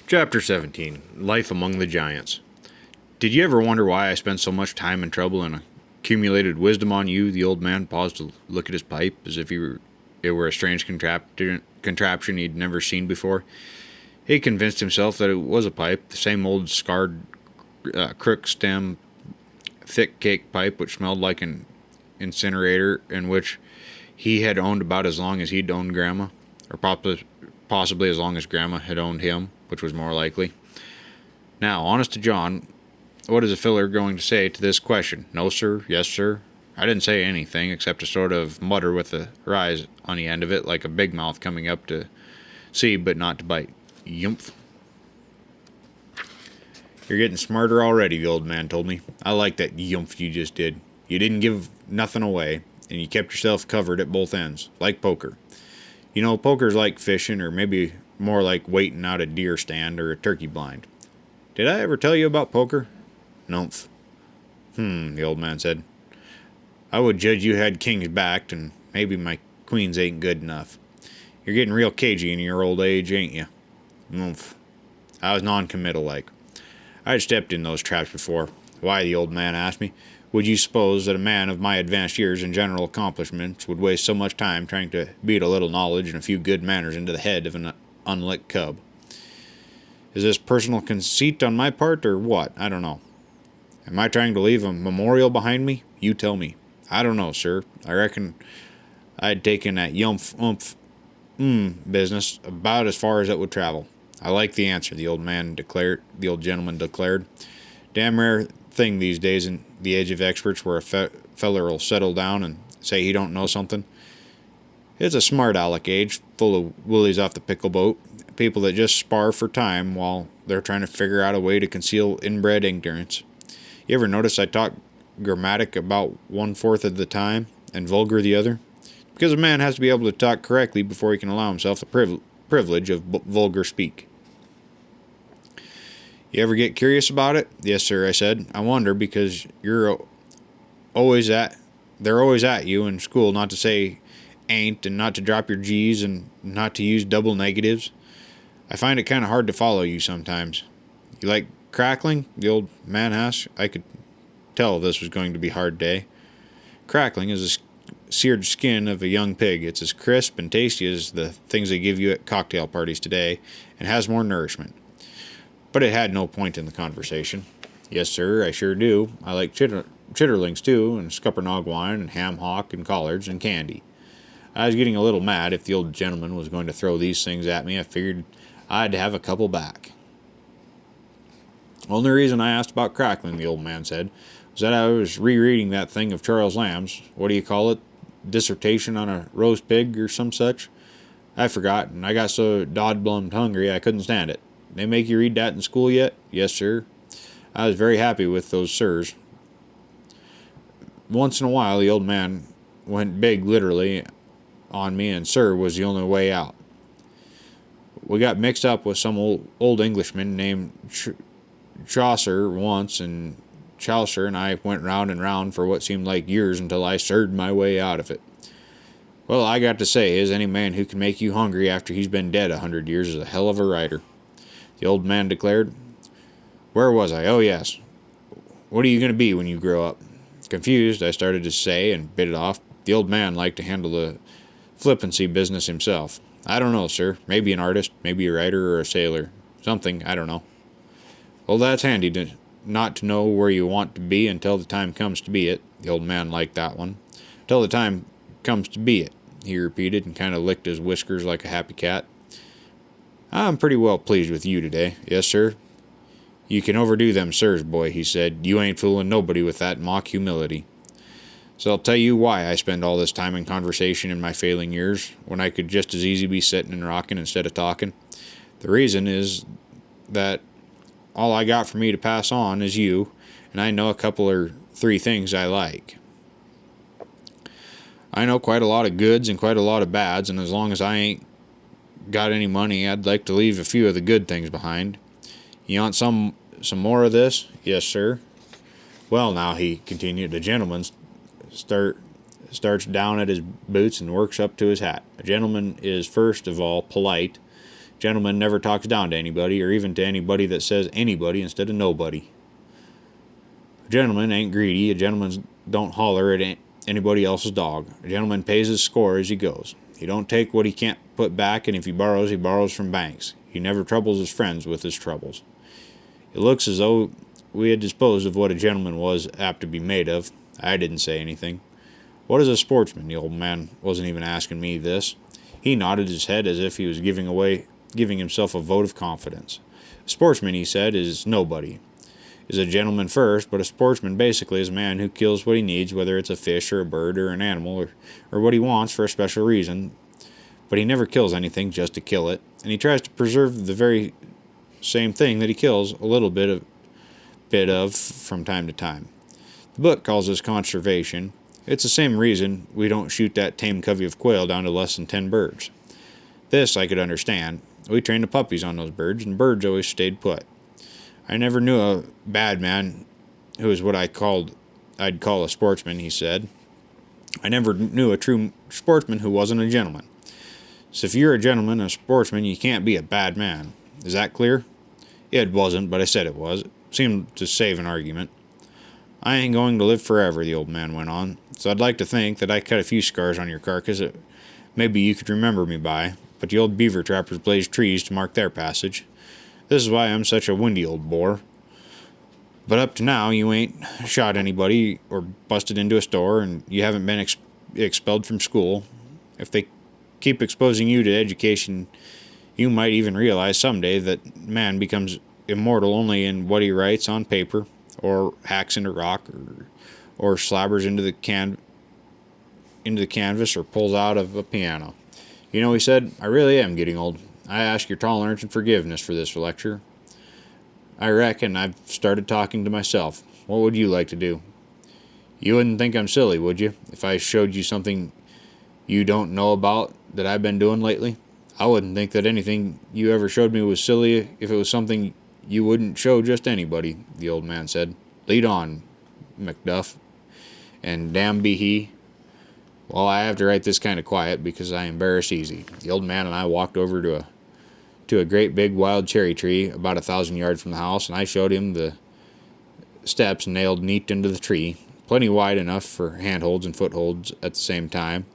Chapter 17 Life Among the Giants. Did you ever wonder why I spent so much time and trouble and accumulated wisdom on you? The old man paused to look at his pipe as if it were a strange contraption he'd never seen before. He convinced himself that it was a pipe, the same old scarred, crook stem, thick cake pipe which smelled like an incinerator, and which he had owned about as long as he'd owned Grandma, or possibly as long as Grandma had owned him, which was more likely. Now, honest to John, what is a filler going to say to this question? No, sir. Yes, sir. I didn't say anything except to sort of mutter with a rise on the end of it, like a big mouth coming up to see but not to bite. Yumph. You're getting smarter already, the old man told me. I like that yumph you just did. You didn't give nothing away, and you kept yourself covered at both ends, like poker. You know, poker's like fishing, or maybe more like waiting out a deer stand or a turkey blind. Did I ever tell you about poker? Numph. The old man said. I would judge you had kings backed, and maybe my queens ain't good enough. You're getting real cagey in your old age, ain't you? Numph. I was non-committal like. I'd stepped in those traps before. Why, the old man asked me, would you suppose that a man of my advanced years and general accomplishments would waste so much time trying to beat a little knowledge and a few good manners into the head of an unlicked cub? Is this personal conceit on my part, or what? I don't know. Am I trying to leave a memorial behind me? You tell me. I don't know, sir. I reckon I'd taken that business about as far as it would travel. I like the answer, the old gentleman declared. Damn rare thing these days in the age of experts where a feller'll settle down and say he don't know something. It's a smart aleck age, full of woolies off the pickle boat, people that just spar for time while they're trying to figure out a way to conceal inbred ignorance. You ever notice I talk grammatic about 1/4 of the time and vulgar the other? Because a man has to be able to talk correctly before he can allow himself the privilege of vulgar speak. You ever get curious about it? Yes, sir, I said. I wonder because they're always at you in school not to say ain't and not to drop your G's and not to use double negatives. I find it kind of hard to follow you sometimes. You like crackling? The old man asked. I could tell this was going to be a hard day. Crackling is the seared skin of a young pig. It's as crisp and tasty as the things they give you at cocktail parties today, and has more nourishment. But it had no point in the conversation. Yes, sir, I sure do. I like chitterlings, too, and scuppernong wine, and ham hock, and collards, and candy. I was getting a little mad. If the old gentleman was going to throw these things at me, I figured I'd have a couple back. Only reason I asked about crackling, the old man said, was that I was rereading that thing of Charles Lamb's, what do you call it, dissertation on a roast pig or some such? I forgot, and I got so dod-blummed hungry I couldn't stand it. They make you read that in school yet? Yes, sir. I was very happy with those sirs. Once in a while, the old man went big, literally, on me, and sir was the only way out. We got mixed up with some old Englishman named Chaucer once, and Chaucer and I went round and round for what seemed like years until I sirred my way out of it. Well, I got to say, any man who can make you hungry after he's been dead 100 years is a hell of a writer, the old man declared. Where was I? Oh, yes. What are you going to be when you grow up? Confused, I started to say and bit it off. The old man liked to handle the flippancy business himself. I don't know, sir. Maybe an artist, maybe a writer or a sailor. Something, I don't know. Well, that's handy not to know where you want to be until the time comes to be it. The old man liked that one. Until the time comes to be it, he repeated and kind of licked his whiskers like a happy cat. I'm pretty well pleased with you today. Yes, sir. You can overdo them sirs, boy, he said. You ain't fooling nobody with that mock humility. So I'll tell you why I spend all this time in conversation in my failing years, when I could just as easy be sitting and rocking instead of talking. The reason is that all I got for me to pass on is you, and I know a couple or three things I like. I know quite a lot of goods and quite a lot of bads, and as long as I ain't got any money, I'd like to leave a few of the good things behind. You want some more of this? Yes, sir. Well, now, he continued, the gentleman starts down at his boots and works up to his hat. A gentleman is first of all polite, Gentleman never talks down to anybody, or even to anybody that says anybody instead of nobody. A gentleman ain't greedy. A gentleman don't holler at anybody else's dog. A gentleman pays his score as he goes. He don't take what he can't put back, and if he borrows from banks. He never troubles his friends with his troubles. It looks as though we had disposed of what a gentleman was apt to be made of. I didn't say anything. What is a sportsman? The old man wasn't even asking me this. He nodded his head as if he was giving himself a vote of confidence. A sportsman, he said, is nobody. Is a gentleman first, but a sportsman basically is a man who kills what he needs, whether it's a fish or a bird or an animal or what he wants for a special reason. But he never kills anything just to kill it, and he tries to preserve the very same thing that he kills a little bit of from time to time. The book calls this conservation. It's the same reason we don't shoot that tame covey of quail down to less than 10 birds. This I could understand. We trained the puppies on those birds, and birds always stayed put. I never knew a bad man who was what I'd call a sportsman, he said. I never knew a true sportsman who wasn't a gentleman. So if you're a gentleman and a sportsman, you can't be a bad man. Is that clear? It wasn't, but I said it was. It seemed to save an argument. I ain't going to live forever, the old man went on, so I'd like to think that I cut a few scars on your carcass that maybe you could remember me by, but the old beaver trappers blazed trees to mark their passage. This is why I'm such a windy old boar. But up to now, you ain't shot anybody or busted into a store, and you haven't been expelled from school. If they keep exposing you to education, you might even realize someday that man becomes immortal only in what he writes on paper, or hacks into rock, or slabbers into the canvas, or pulls out of a piano. You know, he said, I really am getting old. I ask your tolerance and forgiveness for this lecture. I reckon I've started talking to myself. What would you like to do? You wouldn't think I'm silly, would you, if I showed you something you don't know about that I've been doing lately? I wouldn't think that anything you ever showed me was silly if it was something you wouldn't show just anybody, the old man said. Lead on, Macduff. And damn be he. Well, I have to write this kind of quiet because I embarrass easy. The old man and I walked over to a great big wild cherry tree about 1,000 yards from the house, and I showed him the steps nailed neat into the tree, plenty wide enough for handholds and footholds at the same time.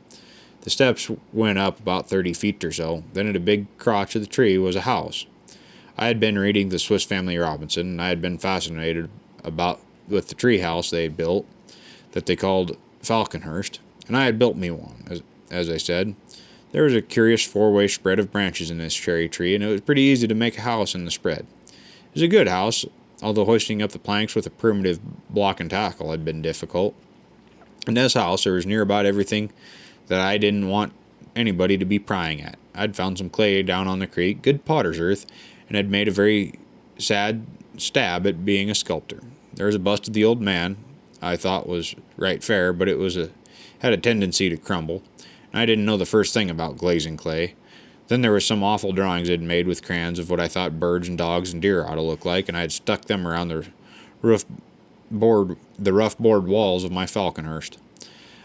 The steps went up about 30 feet or so. Then at a big crotch of the tree was a house. I had been reading the Swiss Family Robinson, and I had been fascinated with the tree house they had built that they called Falconhurst, and I had built me one, as I said. There was a curious four-way spread of branches in this cherry tree, and it was pretty easy to make a house in the spread. It was a good house, although hoisting up the planks with a primitive block and tackle had been difficult. In this house there was near about everything that I didn't want anybody to be prying at. I'd found some clay down on the creek, good potter's earth, and had made a very sad stab at being a sculptor. There was a bust of the old man I thought was right fair, but it had a tendency to crumble. I didn't know the first thing about glazing clay. Then there were some awful drawings I'd made with crayons of what I thought birds and dogs and deer ought to look like, and I had stuck them around the rough board walls of my Falconhurst.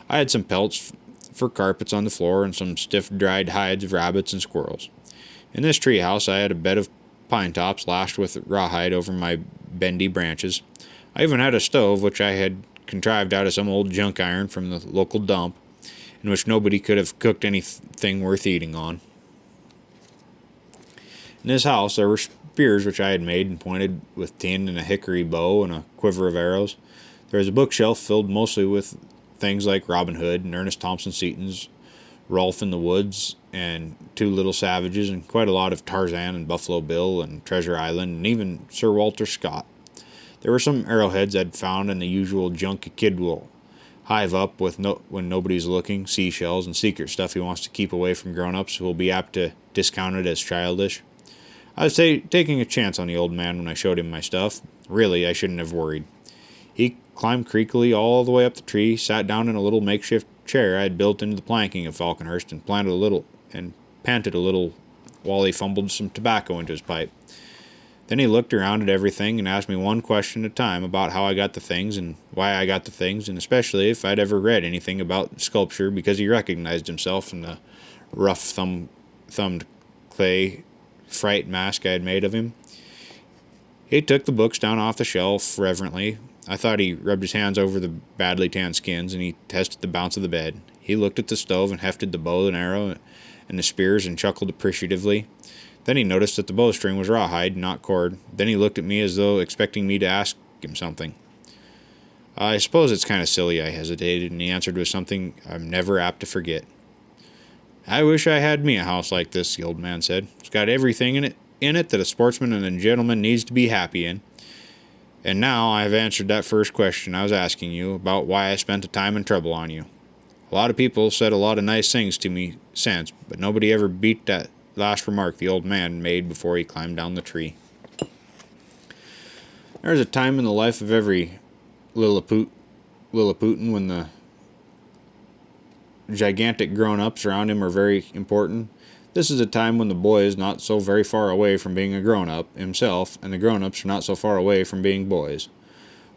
I had some pelts for carpets on the floor and some stiff dried hides of rabbits and squirrels. In this tree house I had a bed of pine tops lashed with rawhide over my bendy branches. I even had a stove which I had contrived out of some old junk iron from the local dump, in which nobody could have cooked anything worth eating on. In this house there were spears which I had made and pointed with tin and a hickory bow and a quiver of arrows. There was a bookshelf filled mostly with things like Robin Hood and Ernest Thompson Seton's Rolfe in the Woods and Two Little Savages, and quite a lot of Tarzan and Buffalo Bill and Treasure Island and even Sir Walter Scott. There were some arrowheads I'd found and the usual junk a kid will hive up with when nobody's looking, seashells and secret stuff he wants to keep away from grown-ups who will be apt to discount it as childish. I was taking a chance on the old man when I showed him my stuff. Really, I shouldn't have worried. He climbed creakily all the way up the tree, sat down in a little makeshift chair I had built into the planking of Falconhurst, and panted a little while he fumbled some tobacco into his pipe. Then he looked around at everything and asked me one question at a time about how I got the things and why I got the things, and especially if I'd ever read anything about sculpture, because he recognized himself in the rough-thumbed clay fright mask I had made of him. He took the books down off the shelf reverently. I thought he rubbed his hands over the badly tanned skins, and he tested the bounce of the bed. He looked at the stove and hefted the bow and arrow and the spears and chuckled appreciatively. Then he noticed that the bowstring was rawhide, not cord. Then he looked at me as though expecting me to ask him something. I suppose it's kind of silly, I hesitated, and he answered with something I'm never apt to forget. I wish I had me a house like this, the old man said. It's got everything in it that a sportsman and a gentleman needs to be happy in. And now I have answered that first question I was asking you about why I spent the time and trouble on you. A lot of people said a lot of nice things to me since, but nobody ever beat that last remark the old man made before he climbed down the tree. There was a time in the life of every Lilliputian when the gigantic grown-ups around him are very important. This is a time when the boy is not so very far away from being a grown-up himself, and the grown-ups are not so far away from being boys.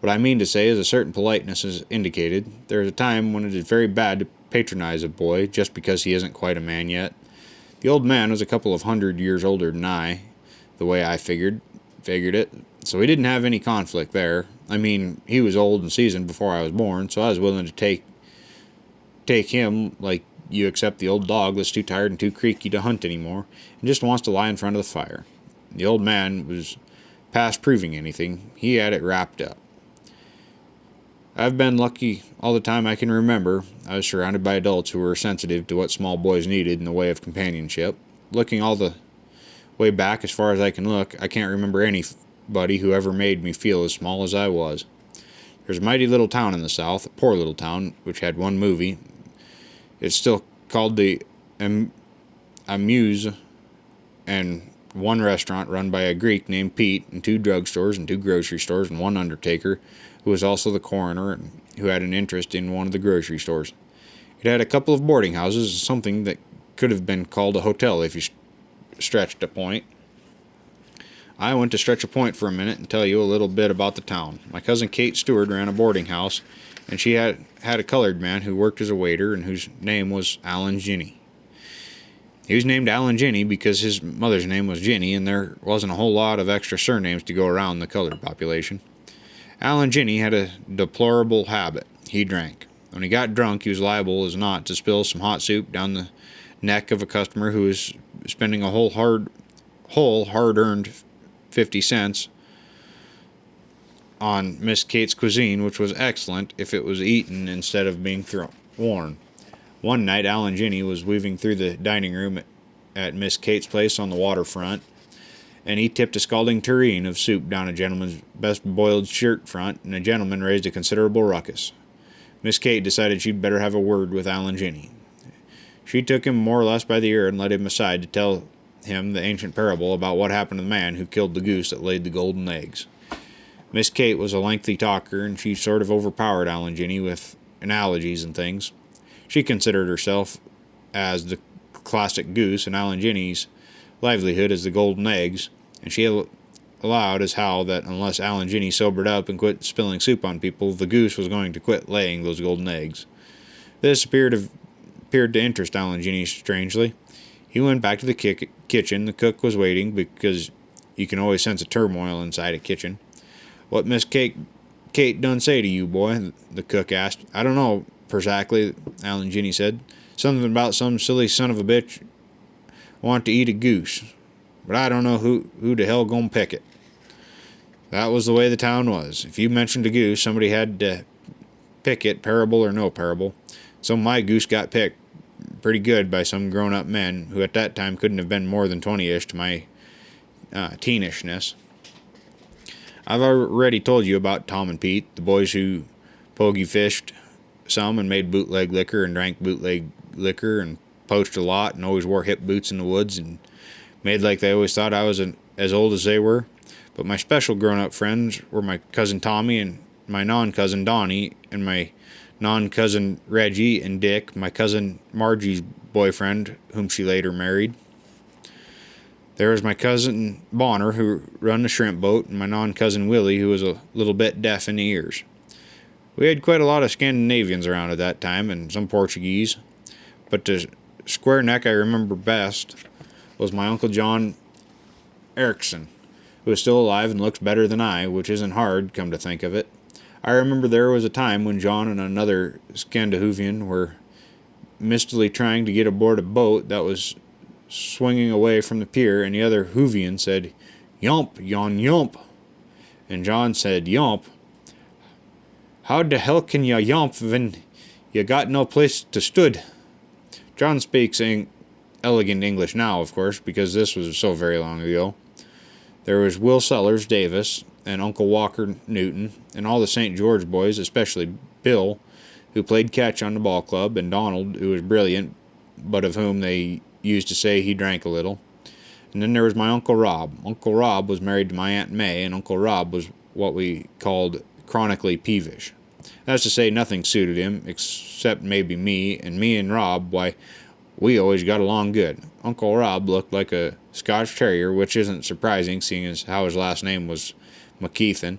What I mean to say is a certain politeness is indicated. There is a time when it is very bad to patronize a boy just because he isn't quite a man yet. The old man was a couple of 100 years older than I, the way I figured it, so we didn't have any conflict there. I mean, he was old and seasoned before I was born, so I was willing to take him like you accept the old dog that's too tired and too creaky to hunt anymore and just wants to lie in front of the fire. The old man was past proving anything. He had it wrapped up. I've been lucky all the time I can remember. I was surrounded by adults who were sensitive to what small boys needed in the way of companionship. Looking all the way back as far as I can look, I can't remember anybody who ever made me feel as small as I was. There's a mighty little town in the south, a poor little town, which had one movie. It's still called the Amuse, and one restaurant run by a Greek named Pete, and 2 drugstores and 2 grocery stores, and 1 undertaker, who was also the coroner and who had an interest in one of the grocery stores. It had a couple of boarding houses, something that could have been called a hotel if you stretched a point. I went to stretch a point for a minute and tell you a little bit about the town. My cousin Kate Stewart ran a boarding house, and she had a colored man who worked as a waiter and whose name was Alan Ginny. He was named Alan Ginny because his mother's name was Ginny, and there wasn't a whole lot of extra surnames to go around the colored population. Alan Ginny had a deplorable habit. He drank. When he got drunk, he was liable as not to spill some hot soup down the neck of a customer who was spending a whole hard-earned 50 cents on Miss Kate's cuisine, which was excellent if it was eaten instead of being worn. One night, Alan Ginny was weaving through the dining room at Miss Kate's place on the waterfront, and he tipped a scalding tureen of soup down a gentleman's best boiled shirt front, and the gentleman raised a considerable ruckus. Miss Kate decided she'd better have a word with Alan Ginny. She took him more or less by the ear and led him aside to tell him the ancient parable about what happened to the man who killed the goose that laid the golden eggs. Miss Kate was a lengthy talker, and she sort of overpowered Alan Ginny with analogies and things. She considered herself as the classic goose, and Alan Ginny's livelihood as the golden eggs, and she allowed as how that unless Alan Ginny sobered up and quit spilling soup on people, the goose was going to quit laying those golden eggs. This appeared to interest Alan Ginny strangely. He went back to the kitchen. The cook was waiting, because you can always sense a turmoil inside a kitchen. "What Miss Kate done say to you, boy?" the cook asked. "I don't know, perzactly," Alan Ginny said. "Something about some silly son of a bitch want to eat a goose, but I don't know who the hell gonna pick it." That was the way the town was. If you mentioned a goose, somebody had to pick it, parable or no parable. So my goose got picked pretty good by some grown-up men, who at that time couldn't have been more than 20-ish to my teenishness. I've already told you about Tom and Pete, the boys who pogey fished some and made bootleg liquor and drank bootleg liquor and poached a lot and always wore hip boots in the woods and made like they always thought I was as old as they were. But my special grown-up friends were my cousin Tommy and my non-cousin Donnie and my non-cousin Reggie and Dick, my cousin Margie's boyfriend, whom she later married. There was my cousin Bonner, who run the shrimp boat, and my non-cousin Willie, who was a little bit deaf in the ears. We had quite a lot of Scandinavians around at that time, and some Portuguese. But the square neck I remember best was my Uncle John Erickson, who is still alive and looks better than I, which isn't hard, come to think of it. I remember there was a time when John and another Scandinavian were mistily trying to get aboard a boat that was swinging away from the pier, and the other Hoovian said, "Yomp, yon yomp." And John said, "Yomp? How the hell can ya yomp when you got no place to stood?" John speaks elegant English now, of course, because this was so very long ago. There was Will Sellers Davis and Uncle Walker Newton and all the St. George boys, especially Bill, who played catch on the ball club, and Donald, who was brilliant, but of whom they used to say he drank a little. And then there was my Uncle Rob. Uncle Rob was married to my Aunt May, and Uncle Rob was what we called chronically peevish. That's to say, nothing suited him, except maybe me and Rob, why, we always got along good. Uncle Rob looked like a Scotch Terrier, which isn't surprising, seeing as how his last name was McKeithen,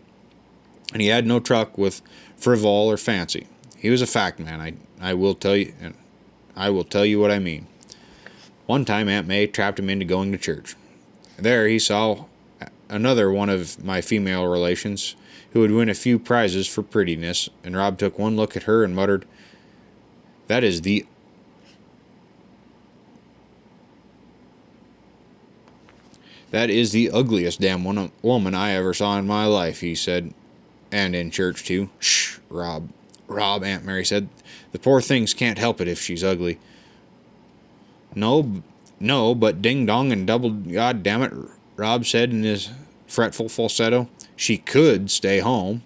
and he had no truck with frivol or fancy. He was a fact man, I will tell you, and I will tell you what I mean. One time Aunt May trapped him into going to church. There he saw another one of my female relations who would win a few prizes for prettiness, and Rob took one look at her and muttered, That is the ugliest damn woman I ever saw in my life," he said, "and in church, too." "Shh, Rob. Rob," Aunt Mary said. "The poor things can't help it if she's ugly." No, but ding dong and double god damn it," Rob said in his fretful falsetto. "She could stay home."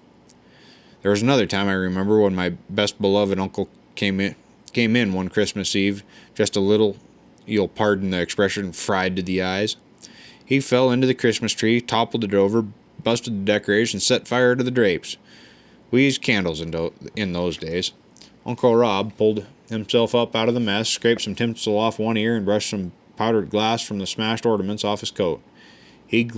There was another time I remember when my best beloved uncle came in one Christmas Eve, just a little, you'll pardon the expression, fried to the eyes. He fell into the Christmas tree, toppled it over, busted the decorations, and set fire to the drapes. We used candles in those days. Uncle Rob pulled himself up out of the mess, scraped some tinsel off one ear, and brushed some powdered glass from the smashed ornaments off his coat. He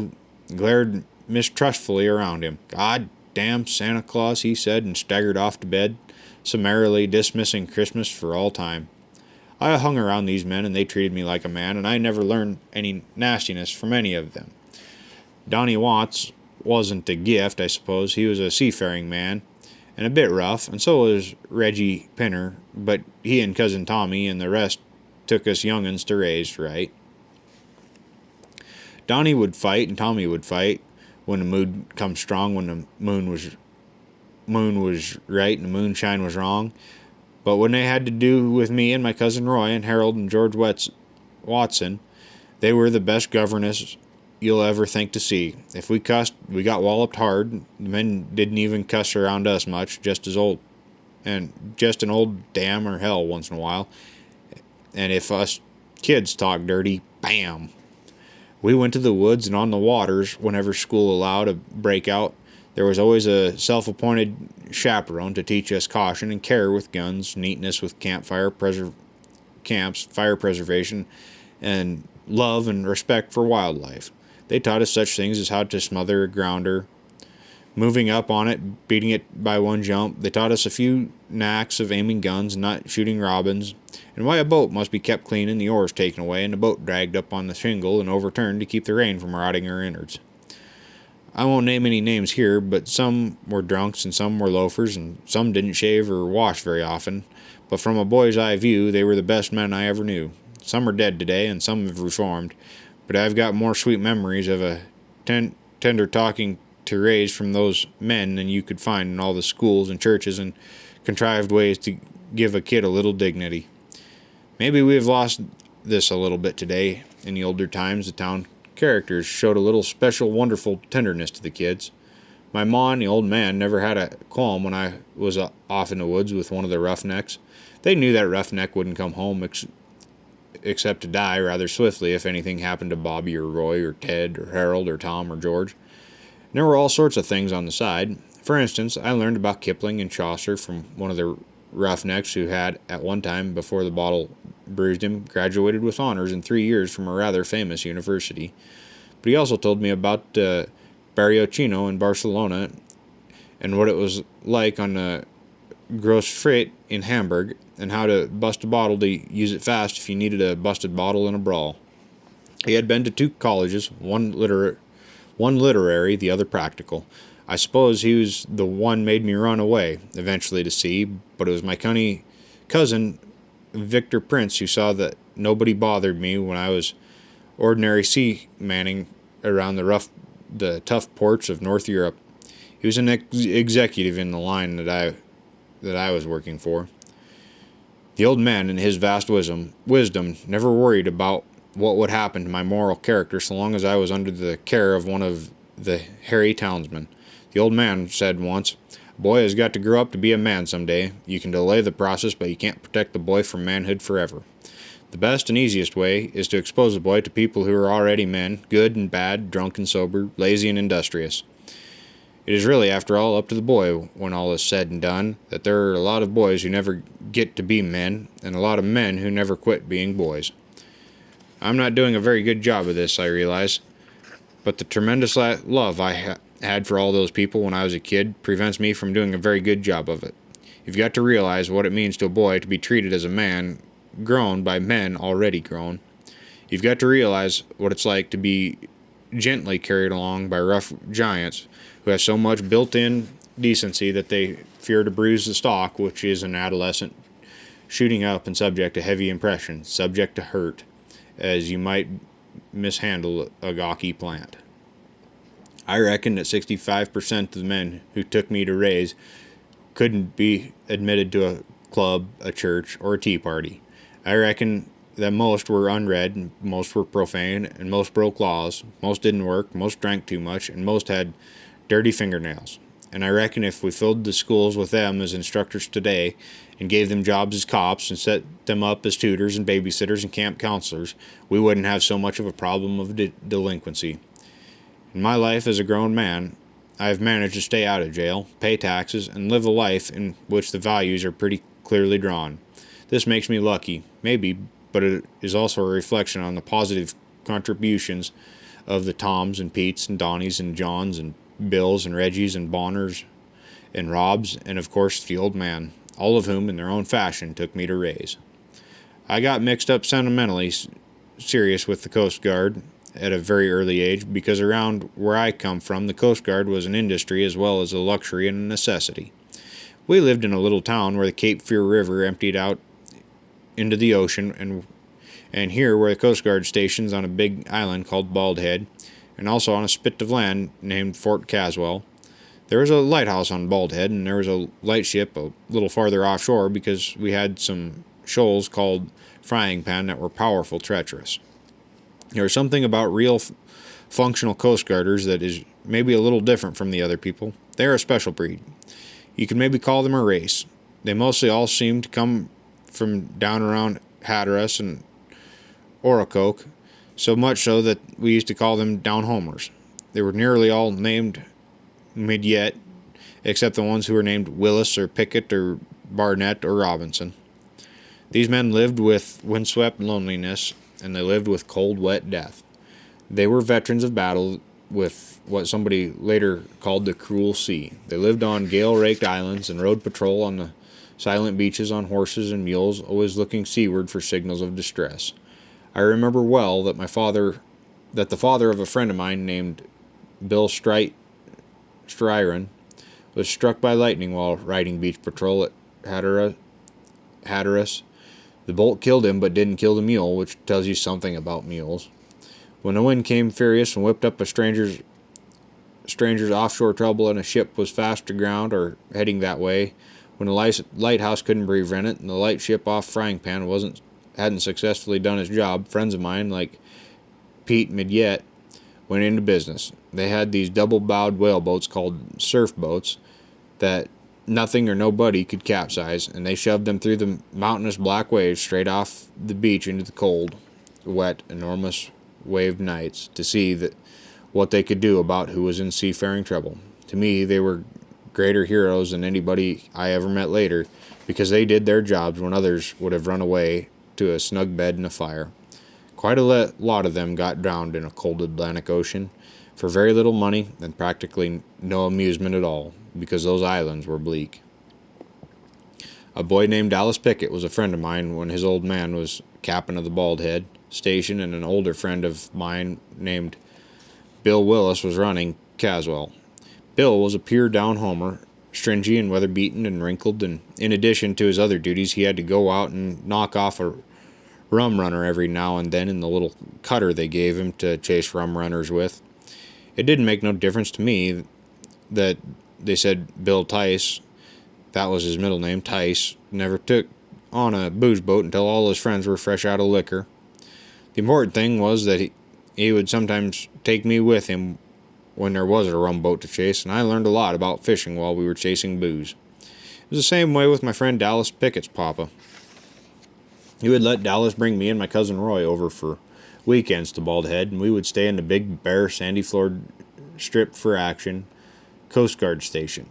glared mistrustfully around him. "God damn Santa Claus," he said, and staggered off to bed, summarily dismissing Christmas for all time. I hung around these men, and they treated me like a man, and I never learned any nastiness from any of them. Donnie Watts wasn't a gift, I suppose. He was a seafaring man, and a bit rough, and so was Reggie Pinner, but he and Cousin Tommy and the rest took us young'uns to raise right. Donnie would fight, and Tommy would fight, when the mood come strong, when the moon was right and the moonshine was wrong. But when they had to do with me and my cousin Roy and Harold and George Watson, they were the best governess you'll ever think to see. If we cussed, we got walloped hard. The men didn't even cuss around us much, just an old damn or hell once in a while. And if us kids talked dirty, bam. We went to the woods and on the waters whenever school allowed a breakout. There was always a self-appointed chaperone to teach us caution and care with guns, neatness with fire preservation, and love and respect for wildlife. They taught us such things as how to smother a grounder, moving up on it, beating it by one jump. They taught us a few knacks of aiming guns and not shooting robins, and why a boat must be kept clean and the oars taken away and the boat dragged up on the shingle and overturned to keep the rain from rotting her innards. I won't name any names here, but some were drunks and some were loafers and some didn't shave or wash very often, but from a boy's eye view, they were the best men I ever knew. Some are dead today and some have reformed, but I've got more sweet memories of a tender talking to raise from those men than you could find in all the schools and churches and contrived ways to give a kid a little dignity. Maybe we have lost this a little bit today. In the older times, the town characters showed a little special wonderful tenderness to the kids. My ma and the old man never had a qualm when I was off in the woods with one of the roughnecks. They knew that roughneck wouldn't come home except to die rather swiftly if anything happened to Bobby or Roy or Ted or Harold or Tom or George. And there were all sorts of things on the side. For instance, I learned about Kipling and Chaucer from one of the roughnecks who had, at one time before the bottle bruised him, graduated with honors in 3 years from a rather famous university. But he also told me about Barriochino in Barcelona and what it was like on the Gross Freight in Hamburg, and how to bust a bottle to use it fast if you needed a busted bottle in a brawl. He had been to 2 colleges, one literary, the other practical. I suppose he was the one made me run away, eventually to sea, but it was my cousin Victor Prince who saw that nobody bothered me when I was ordinary sea manning around the tough ports of North Europe. He was an executive in the line that I was working for. The old man, in his vast wisdom, never worried about what would happen to my moral character so long as I was under the care of one of the hairy townsmen. The old man said once, "A boy has got to grow up to be a man some day. You can delay the process, but you can't protect the boy from manhood forever. The best and easiest way is to expose the boy to people who are already men, good and bad, drunk and sober, lazy and industrious. It is really, after all, up to the boy, when all is said and done, that there are a lot of boys who never get to be men, and a lot of men who never quit being boys. I'm not doing a very good job of this, I realize, but the tremendous love I had for all those people when I was a kid prevents me from doing a very good job of it. You've got to realize what it means to a boy to be treated as a man grown by men already grown. You've got to realize what it's like to be gently carried along by rough giants who have so much built-in decency that they fear to bruise the stock, which is an adolescent shooting up and subject to heavy impression, subject to hurt, as you might mishandle a gawky plant. I reckon that 65% of the men who took me to raise couldn't be admitted to a club, a church, or a tea party. I reckon that most were unread, most were profane, and most broke laws, most didn't work, most drank too much, and most had dirty fingernails. And I reckon if we filled the schools with them as instructors today, and gave them jobs as cops, and set them up as tutors and babysitters and camp counselors, we wouldn't have so much of a problem of delinquency. In my life as a grown man, I have managed to stay out of jail, pay taxes, and live a life in which the values are pretty clearly drawn. This makes me lucky, maybe, but it is also a reflection on the positive contributions of the Toms and Petes and Donnies and Johns and Bills and Reggies and Bonners and Robs, and of course the old man, all of whom in their own fashion took me to raise. I got mixed up sentimentally serious with the Coast Guard at a very early age because around where I come from the Coast Guard was an industry as well as a luxury and a necessity. We lived in a little town where the Cape Fear River emptied out into the ocean, and here were the Coast Guard stations on a big island called Bald Head, and also on a spit of land named Fort Caswell. There was a lighthouse on Bald Head, and there was a lightship a little farther offshore because we had some shoals called Frying Pan that were powerful treacherous. There was something about real functional Coast Guarders that is maybe a little different from the other people. They are a special breed. You could maybe call them a race. They mostly all seem to come from down around Hatteras and Oracoke, so much so that we used to call them down-homers. They were nearly all named Midyet, except the ones who were named Willis or Pickett or Barnett or Robinson. These men lived with windswept loneliness, and they lived with cold, wet death. They were veterans of battle with what somebody later called the cruel sea. They lived on gale-raked islands and rode patrol on the silent beaches on horses and mules, always looking seaward for signals of distress. I remember well that the father of a friend of mine named Bill Striron was struck by lightning while riding beach patrol at Hatteras. The bolt killed him but didn't kill the mule, which tells you something about mules. When the wind came furious and whipped up a stranger's offshore trouble and a ship was fast aground or heading that way, when the lighthouse couldn't prevent it and the light ship off Frying Pan hadn't successfully done its job, friends of mine like Pete Midyet went into business. They had these double-bowed whaleboats called surf boats that nothing or nobody could capsize, and they shoved them through the mountainous black waves straight off the beach into the cold, wet, enormous waved nights to see what they could do about who was in seafaring trouble. To me, they were greater heroes than anybody I ever met later, because they did their jobs when others would have run away to a snug bed and a fire. Quite a lot of them got drowned in a cold Atlantic Ocean for very little money and practically no amusement at all, because those islands were bleak. A boy named Dallas Pickett was a friend of mine when his old man was captain of the Bald Head. station, and an older friend of mine named Bill Willis was running Caswell. Bill was a pure down-homer, stringy and weather-beaten and wrinkled, and in addition to his other duties, he had to go out and knock off a rum runner every now and then in the little cutter they gave him to chase rum runners with. It didn't make no difference to me that they said Bill Tice, that was his middle name, Tice, never took on a booze boat until all his friends were fresh out of liquor. The important thing was that he would sometimes take me with him when there was a rum boat to chase, and I learned a lot about fishing while we were chasing booze. It was the same way with my friend Dallas Pickett's papa. He would let Dallas bring me and my cousin Roy over for weekends to Bald Head, and we would stay in the big, bare, sandy-floored strip for action Coast Guard station.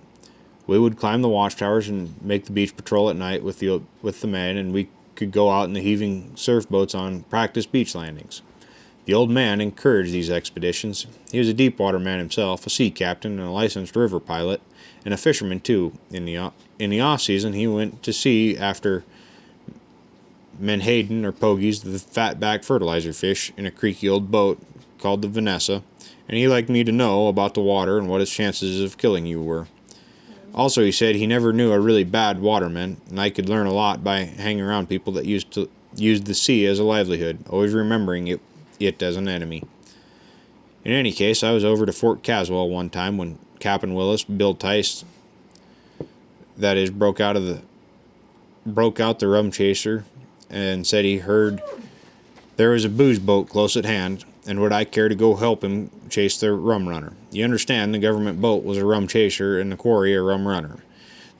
We would climb the watchtowers and make the beach patrol at night with the men, and we could go out in the heaving surf boats on practice beach landings. The old man encouraged these expeditions. He was a deep-water man himself, a sea captain and a licensed river pilot, and a fisherman too. In the off-season, he went to sea after menhaden or pogies, the fat-back fertilizer fish, in a creaky old boat called the Vanessa, and he liked me to know about the water and what its chances of killing you were. Also, he said he never knew a really bad waterman, and I could learn a lot by hanging around people that used the sea as a livelihood, always remembering it as an enemy. In any case, I was over to Fort Caswell one time when Captain Willis, Bill Tice, that is, broke out the rum chaser and said he heard there was a booze boat close at hand, and would I care to go help him chase the rum runner? You understand, the government boat was a rum chaser and the quarry a rum runner.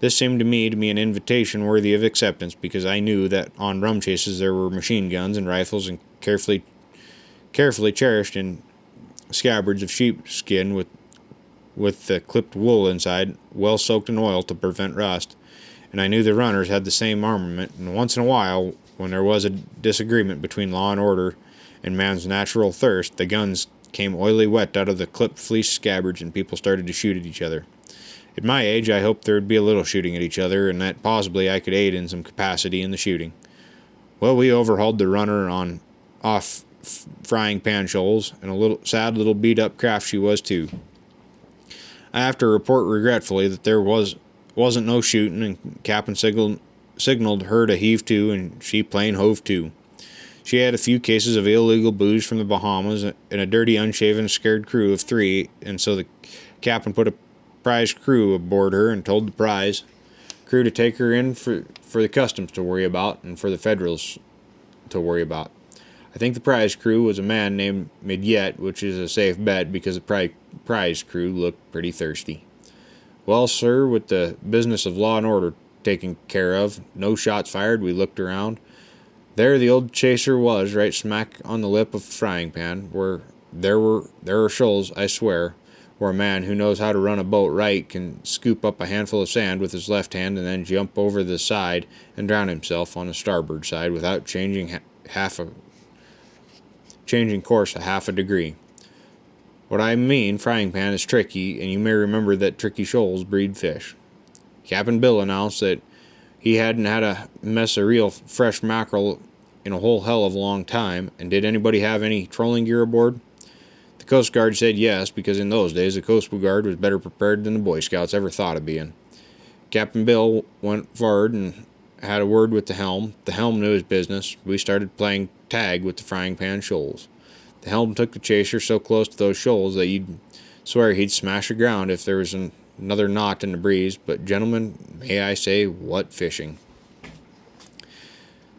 This seemed to me to be an invitation worthy of acceptance, because I knew that on rum chases there were machine guns and rifles and carefully cherished in scabbards of sheepskin with the clipped wool inside, well soaked in oil to prevent rust, and I knew the runners had the same armament, and once in a while, when there was a disagreement between law and order and man's natural thirst, the guns came oily wet out of the clipped fleece scabbards and people started to shoot at each other. At my age, I hoped there would be a little shooting at each other, and that possibly I could aid in some capacity in the shooting. Well, we overhauled the runner off Frying Pan Shoals, and a sad little beat-up craft she was too. I have to report regretfully that there wasn't no shooting, and Captain signaled her to heave to, and she plain hove to. She had a few cases of illegal booze from the Bahamas and a dirty, unshaven, scared crew of 3, and so the captain put a prize crew aboard her and told the prize crew to take her in for the customs to worry about and for the federals to worry about. I think the prize crew was a man named Midyet, which is a safe bet because the prize crew looked pretty thirsty. Well, sir, with the business of law and order taken care of, no shots fired, we looked around. There the old chaser was, right smack on the lip of the frying pan, where there are shoals, I swear, where a man who knows how to run a boat right can scoop up a handful of sand with his left hand and then jump over the side and drown himself on the starboard side without changing course a half a degree. What I mean, frying pan is tricky, and you may remember that tricky shoals breed fish. Captain Bill announced that he hadn't had a mess of real fresh mackerel in a whole hell of a long time, and did anybody have any trolling gear aboard? The Coast Guard said yes, because in those days the Coast Guard was better prepared than the Boy Scouts ever thought of being. Captain Bill went forward and had a word with the helm. The helm knew his business. We started playing tag with the frying pan shoals. The helm took the chaser so close to those shoals that you'd swear he'd smash aground if there was another knot in the breeze, but gentlemen, may I say, what fishing.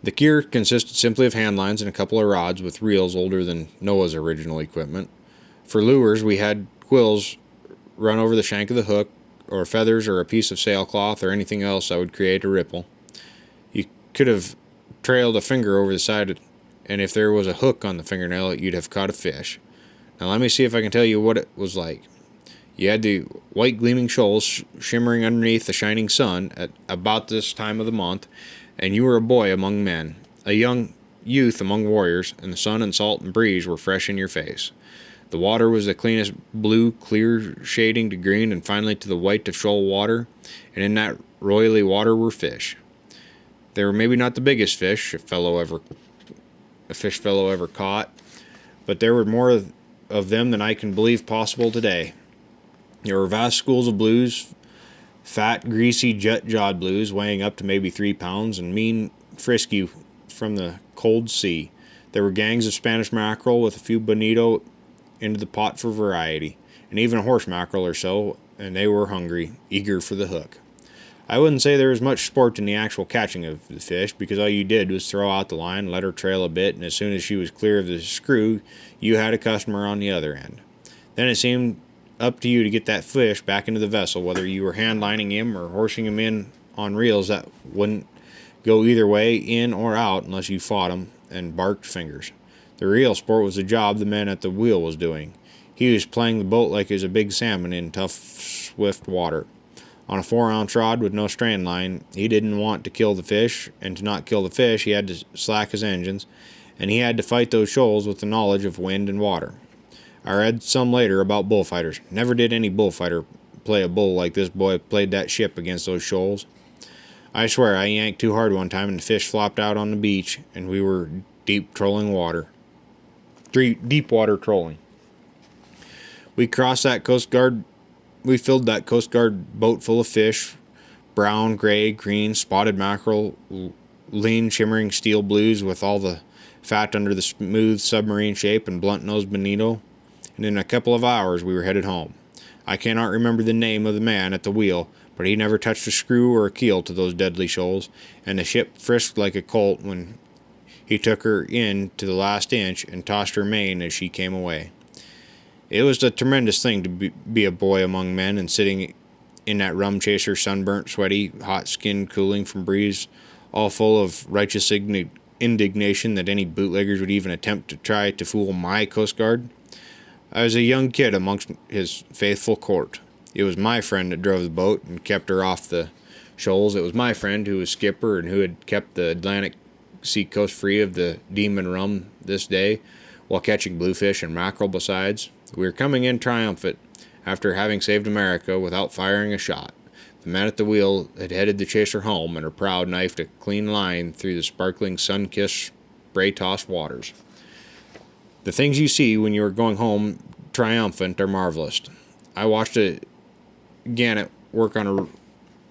The gear consisted simply of hand lines and a couple of rods with reels older than Noah's original equipment. For lures, we had quills run over the shank of the hook, or feathers, or a piece of sailcloth, or anything else that would create a ripple. You could have trailed a finger over the side, and if there was a hook on the fingernail, you'd have caught a fish. Now let me see if I can tell you what it was like. You had the white gleaming shoals shimmering underneath the shining sun at about this time of the month, and you were a boy among men, a young youth among warriors, and the sun and salt and breeze were fresh in your face. The water was the cleanest blue, clear shading to green, and finally to the white of shoal water, and in that roily water were fish. They were maybe not the biggest fish a fellow ever a fish fellow ever caught, but there were more of them than I can believe possible today. There were vast schools of blues, fat, greasy, jet-jawed blues weighing up to maybe 3 pounds and mean, frisky from the cold sea. There were gangs of Spanish mackerel with a few bonito into the pot for variety, and even a horse mackerel or so, and they were hungry, eager for the hook. I wouldn't say there was much sport in the actual catching of the fish, because all you did was throw out the line, let her trail a bit, and as soon as she was clear of the screw, you had a customer on the other end. Then it seemed up to you to get that fish back into the vessel, whether you were hand lining him or horsing him in on reels that wouldn't go either way, in or out, unless you fought him and barked fingers. The real sport was the job the man at the wheel was doing. He was playing the boat like he was a big salmon in tough, swift water. On a 4-ounce rod with no strand line, he didn't want to kill the fish, and to not kill the fish, he had to slack his engines, and he had to fight those shoals with the knowledge of wind and water. I read some later about bullfighters. Never did any bullfighter play a bull like this boy played that ship against those shoals. I swear I yanked too hard one time and the fish flopped out on the beach, and we were deep water trolling. We filled that Coast Guard boat full of fish, brown, gray, green, spotted mackerel, lean, shimmering steel blues with all the fat under the smooth submarine shape and blunt-nosed bonito, and in a couple of hours we were headed home. I cannot remember the name of the man at the wheel, but he never touched a screw or a keel to those deadly shoals, and the ship frisked like a colt when he took her in to the last inch and tossed her main as she came away. It was a tremendous thing to be a boy among men and sitting in that rum chaser, sunburnt, sweaty, hot skin cooling from breeze, all full of righteous indignation that any bootleggers would even attempt to try to fool my Coast Guard. I was a young kid amongst his faithful court. It was my friend that drove the boat and kept her off the shoals. It was my friend who was skipper and who had kept the Atlantic seacoast free of the demon rum this day, while catching bluefish and mackerel besides. We were coming in triumphant after having saved America without firing a shot. The man at the wheel had headed the chaser home, and her prow knifed a clean line through the sparkling, sun-kissed, spray-tossed waters. The things you see when you are going home triumphant are marvelous. I watched a gannet work on a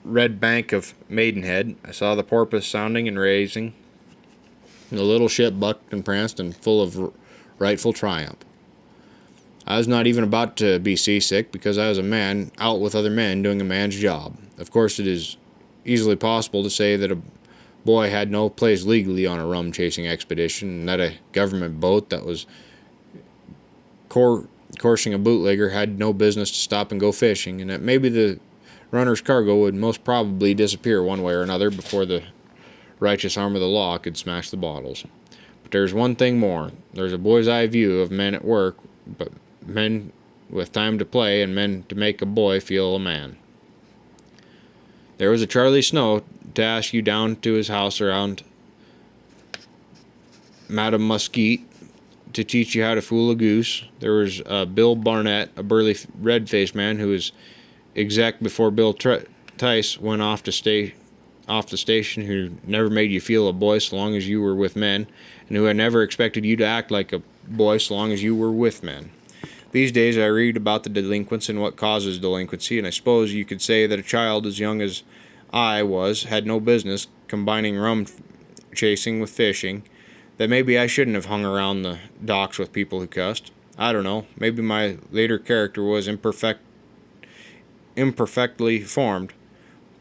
red bank of Maidenhead. I saw the porpoise sounding and raising. The little ship bucked and pranced and full of rightful triumph. I was not even about to be seasick, because I was a man out with other men doing a man's job. Of course, it is easily possible to say that a boy had no place legally on a rum-chasing expedition, and that a government boat that was coursing a bootlegger had no business to stop and go fishing, and that maybe the runner's cargo would most probably disappear one way or another before the righteous arm of the law could smash the bottles. But there's one thing more. There's a boy's eye view of men at work, but men with time to play and men to make a boy feel a man. There was a Charlie Snow to ask you down to his house around Madame Musquite to teach you how to fool a goose. There was Bill Barnett, a burly red-faced man who was exec before Bill Tice went off the station, who never made you feel a boy so long as you were with men, and who had never expected you to act like a boy so long as you were with men. These days I read about the delinquents and what causes delinquency, and I suppose you could say that a child as young as I was had no business combining rum chasing with fishing, that maybe I shouldn't have hung around the docks with people who cussed. I don't know, maybe my later character was imperfectly formed,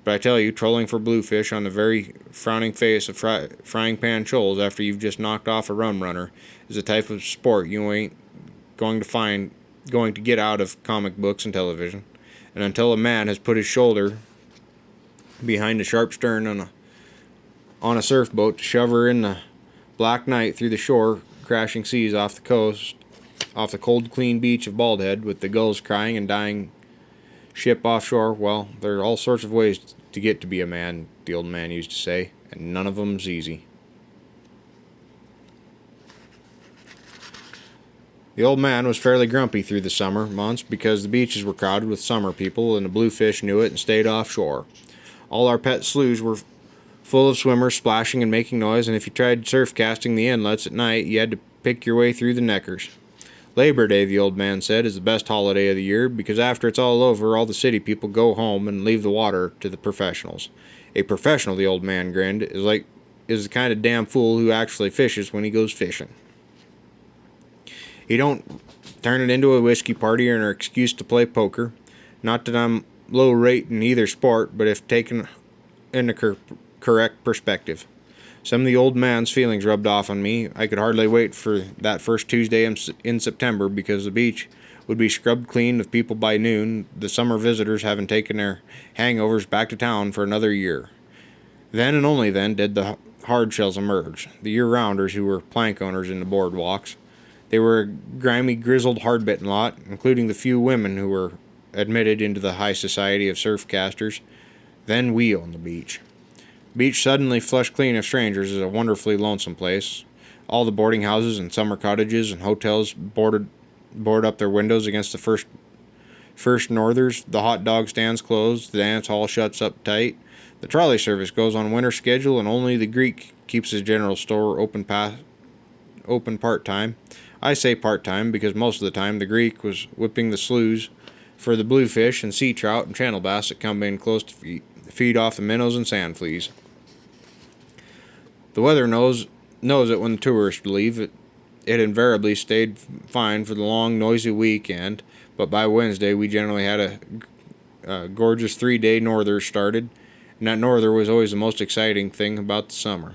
but I tell you, trolling for bluefish on the very frowning face of frying pan shoals after you've just knocked off a rum runner is a type of sport you ain't going to get out of comic books and television. And until a man has put his shoulder behind a sharp stern on a surf boat to shove her in the black night through the shore crashing seas off the cold clean beach of Baldhead with the gulls crying and dying ship offshore, well, there are all sorts of ways to get to be a man, the old man used to say, and none of 'em's easy. The old man was fairly grumpy through the summer months because the beaches were crowded with summer people, and the bluefish knew it and stayed offshore. All our pet sloughs were full of swimmers splashing and making noise, and if you tried surf casting the inlets at night, you had to pick your way through the neckers. Labor Day, the old man said, is the best holiday of the year because after it's all over, all the city people go home and leave the water to the professionals. A professional, the old man grinned, is the kind of damn fool who actually fishes when he goes fishing. He don't turn it into a whiskey party or an excuse to play poker. Not that I'm low rate in either sport, but if taken in the correct perspective. Some of the old man's feelings rubbed off on me. I could hardly wait for that first Tuesday in September because the beach would be scrubbed clean of people by noon, the summer visitors having taken their hangovers back to town for another year. Then and only then did the hard shells emerge, the year-rounders who were plank owners in the boardwalks. They were a grimy, grizzled, hard-bitten lot, including the few women who were admitted into the high society of surf casters. Then we owned the beach. Beach suddenly flushed clean of strangers is a wonderfully lonesome place. All the boarding houses and summer cottages and hotels board up their windows against the first northers. The hot dog stands closed. The dance hall shuts up tight. The trolley service goes on winter schedule, and only the Greek keeps his general store open part-time. I say part-time because most of the time the Greek was whipping the sloughs for the bluefish and sea trout and channel bass that come in close to feed off the minnows and sand fleas. The weather knows it when the tourists leave. It invariably stayed fine for the long, noisy weekend, but by Wednesday we generally had a gorgeous 3-day norther started, and that norther was always the most exciting thing about the summer.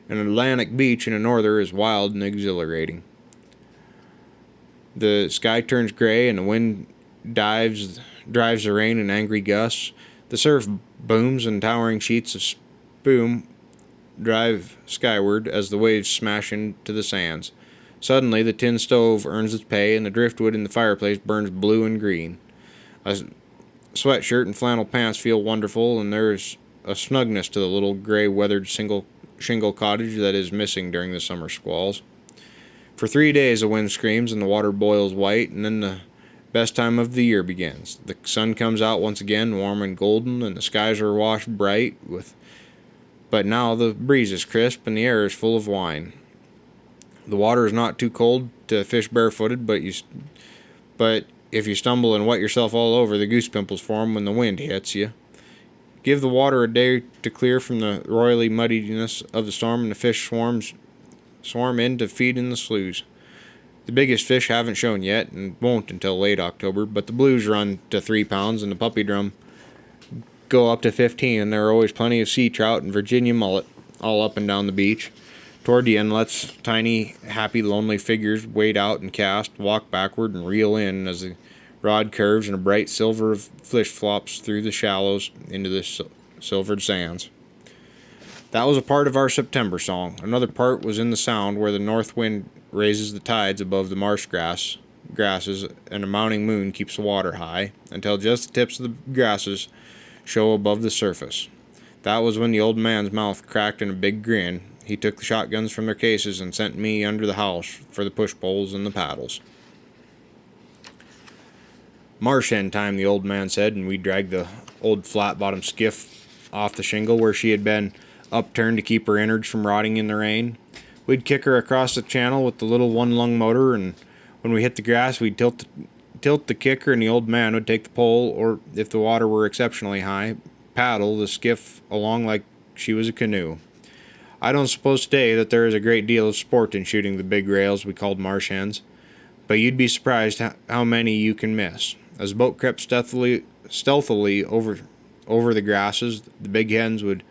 An Atlantic beach in a norther is wild and exhilarating. The sky turns gray and the wind drives the rain in angry gusts. The surf booms and towering sheets of spume drive skyward as the waves smash into the sands. Suddenly, the tin stove earns its pay, and the driftwood in the fireplace burns blue and green. A sweatshirt and flannel pants feel wonderful, and there's a snugness to the little gray-weathered shingle cottage that is missing during the summer squalls. For 3 days the wind screams and the water boils white, and then the best time of the year begins. The sun comes out once again, warm and golden, and the skies are washed bright but now the breeze is crisp and the air is full of wine. The water is not too cold to fish barefooted, but if you stumble and wet yourself all over, the goose pimples form when the wind hits you. Give the water a day to clear from the roily muddiness of the storm, and the fish swarm in to feed in the sloughs. The biggest fish haven't shown yet, and won't until late October, but the blues run to 3 pounds, and the puppy drum go up to 15, and there are always plenty of sea trout and Virginia mullet all up and down the beach. Toward the inlets, tiny, happy, lonely figures wade out and cast, walk backward, and reel in as the rod curves and a bright silver of fish flops through the shallows into the silvered sands. That was a part of our September song. Another part was in the sound where the north wind raises the tides above the marsh grasses, and a mounting moon keeps the water high, until just the tips of the grasses show above the surface. That was when the old man's mouth cracked in a big grin. He took the shotguns from their cases and sent me under the house for the push poles and the paddles. Marsh hen time, the old man said, and we dragged the old flat-bottomed skiff off the shingle where she had been upturned to keep her innards from rotting in the rain. We'd kick her across the channel with the little one-lung motor, and when we hit the grass, we'd tilt the kicker, and the old man would take the pole, or if the water were exceptionally high, paddle the skiff along like she was a canoe. I don't suppose today that there is a great deal of sport in shooting the big rails we called marsh hens, but you'd be surprised how many you can miss. As the boat crept stealthily over the grasses, the big hens would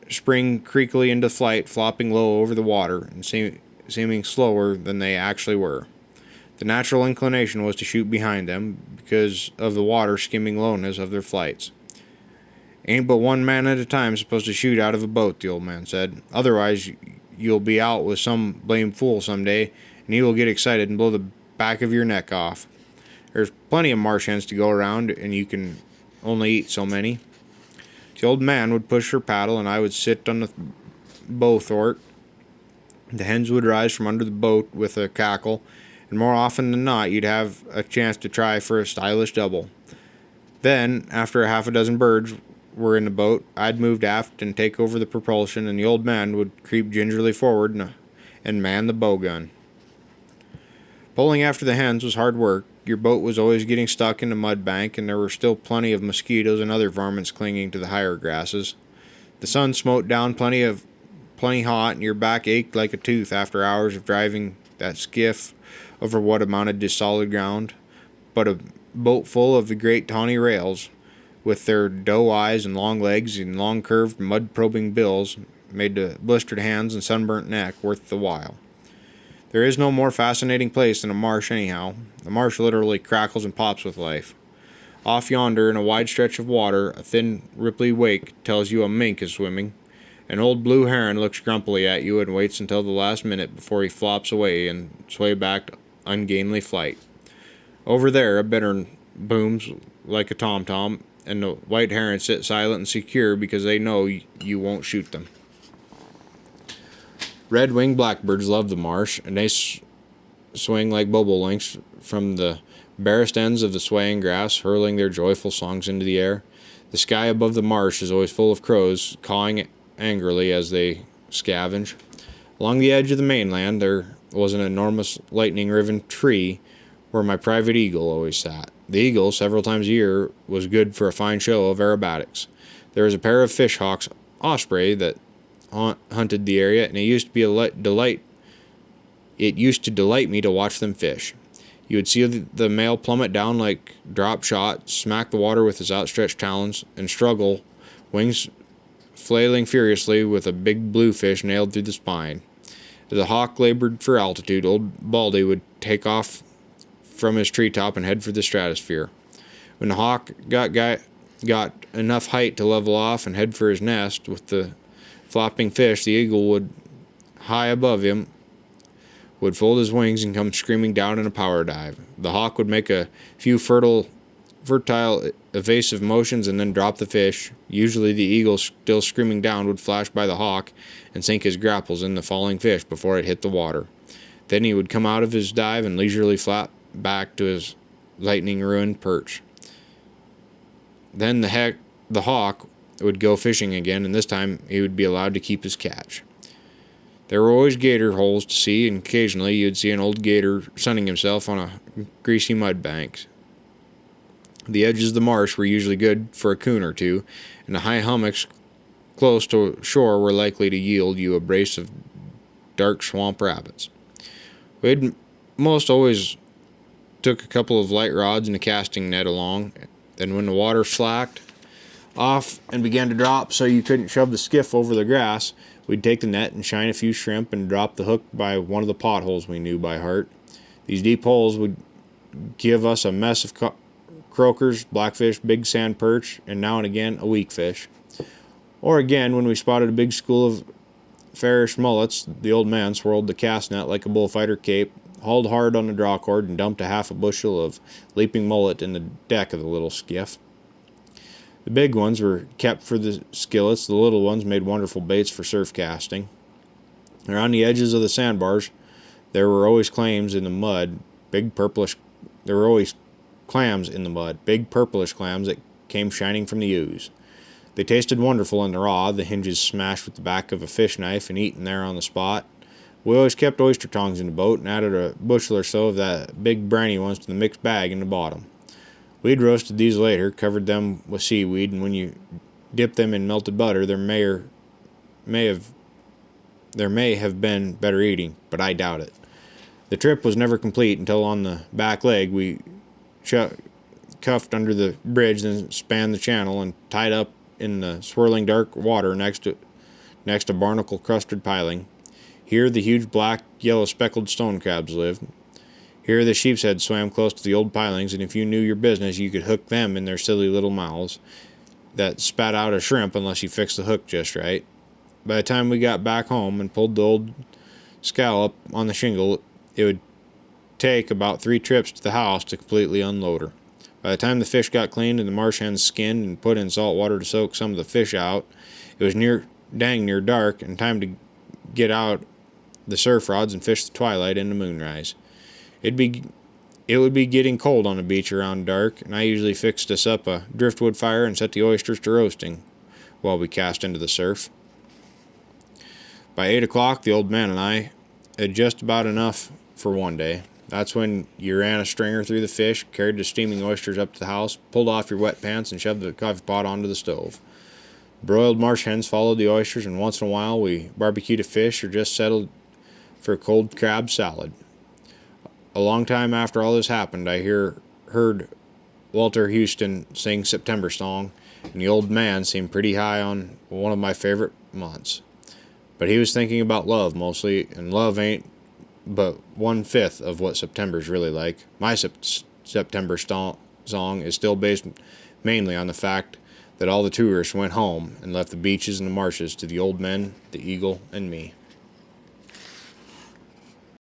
spring creakily into flight, flopping low over the water and seeming slower than they actually were. The natural inclination was to shoot behind them because of the water skimming lowness of their flights. Ain't but one man at a time supposed to shoot out of a boat, the old man said. Otherwise, you'll be out with some blame fool some day, and he will get excited and blow the back of your neck off. There's plenty of marsh hens to go around, and you can only eat so many. The old man would push her paddle, and I would sit on the bow thwart. The hens would rise from under the boat with a cackle, and more often than not, you'd have a chance to try for a stylish double. Then, after a half a dozen birds were in the boat, I'd move aft and take over the propulsion, and the old man would creep gingerly forward and man the bow gun. Pulling after the hens was hard work. Your boat was always getting stuck in the mud bank, and there were still plenty of mosquitoes and other varmints clinging to the higher grasses. The sun smote down plenty hot, and your back ached like a tooth after hours of driving that skiff over what amounted to solid ground. But a boat full of the great tawny rails, with their doe eyes and long legs and long curved mud-probing bills, made the blistered hands and sunburnt neck worth the while. There is no more fascinating place than a marsh anyhow. The marsh literally crackles and pops with life. Off yonder, in a wide stretch of water, a thin, ripply wake tells you a mink is swimming. An old blue heron looks grumpily at you and waits until the last minute before he flops away and sway back to ungainly flight. Over there, a bittern booms like a tom-tom, and the white herons sit silent and secure because they know you won't shoot them. Red-winged blackbirds love the marsh, and they swing like bobolinks from the barest ends of the swaying grass, hurling their joyful songs into the air. The sky above the marsh is always full of crows, cawing angrily as they scavenge. Along the edge of the mainland there was an enormous lightning-riven tree where my private eagle always sat. The eagle, several times a year, was good for a fine show of aerobatics. There was a pair of fish-hawks osprey that hunted the area, and it used to be a delight. It used to delight me to watch them fish. You would see the male plummet down like drop shot, smack the water with his outstretched talons, and struggle, wings flailing furiously with a big bluefish nailed through the spine. As the hawk labored for altitude, old Baldy would take off from his treetop and head for the stratosphere. When the hawk got enough height to level off and head for his nest with the flopping fish, the eagle would, high above him, would fold his wings and come screaming down in a power dive. The hawk would make a few fertile, evasive motions and then drop the fish. Usually the eagle, still screaming down, would flash by the hawk and sink his grapples in the falling fish before it hit the water. Then he would come out of his dive and leisurely flap back to his lightning-ruined perch. Then the hawk would go fishing again, and this time he would be allowed to keep his catch. There were always gator holes to see, and occasionally you'd see an old gator sunning himself on a greasy mud bank. The edges of the marsh were usually good for a coon or two, and the high hummocks close to shore were likely to yield you a brace of dark swamp rabbits. We'd most always took a couple of light rods and a casting net along. Then when the water slacked off and began to drop so you couldn't shove the skiff over the grass, we'd take the net and shine a few shrimp and drop the hook by one of the potholes we knew by heart. These deep holes would give us a mess of croakers, blackfish, big sand perch, and now and again a weak fish. Or again, when we spotted a big school of fairish mullets, the old man swirled the cast net like a bullfighter cape, hauled hard on the draw cord, and dumped a half a bushel of leaping mullet in the deck of the little skiff. The big ones were kept for the skillets, the little ones made wonderful baits for surf casting. Around the edges of the sandbars, there were always clams in the mud, big purplish clams that came shining from the ooze. They tasted wonderful in the raw, the hinges smashed with the back of a fish knife and eaten there on the spot. We always kept oyster tongs in the boat and added a bushel or so of that big briny ones to the mixed bag in the bottom. We'd roasted these later, covered them with seaweed, and when you dip them in melted butter, there may have been better eating, but I doubt it. The trip was never complete until on the back leg we cuffed under the bridge, then spanned the channel and tied up in the swirling dark water next to barnacle-crusted piling. Here the huge black, yellow speckled stone crabs lived. Here the sheep's heads swam close to the old pilings, and if you knew your business, you could hook them in their silly little mouths that spat out a shrimp unless you fixed the hook just right. By the time we got back home and pulled the old scow up on the shingle, it would take about 3 trips to the house to completely unload her. By the time the fish got cleaned and the marsh hens skinned and put in salt water to soak some of the fish out, it was dang near dark and time to get out the surf rods and fish the twilight into moonrise. It'd be It would be getting cold on the beach around dark, and I usually fixed us up a driftwood fire and set the oysters to roasting while we cast into the surf. By 8 o'clock, the old man and I had just about enough for one day. That's when you ran a stringer through the fish, carried the steaming oysters up to the house, pulled off your wet pants, and shoved the coffee pot onto the stove. Broiled marsh hens followed the oysters, and once in a while we barbecued a fish or just settled for a cold crab salad. A long time after all this happened, I heard Walter Houston sing September Song, and the old man seemed pretty high on one of my favorite months. But he was thinking about love mostly, and love ain't but 1/5 of what September's really like. My September song is still based mainly on the fact that all the tourists went home and left the beaches and the marshes to the old men, the eagle, and me.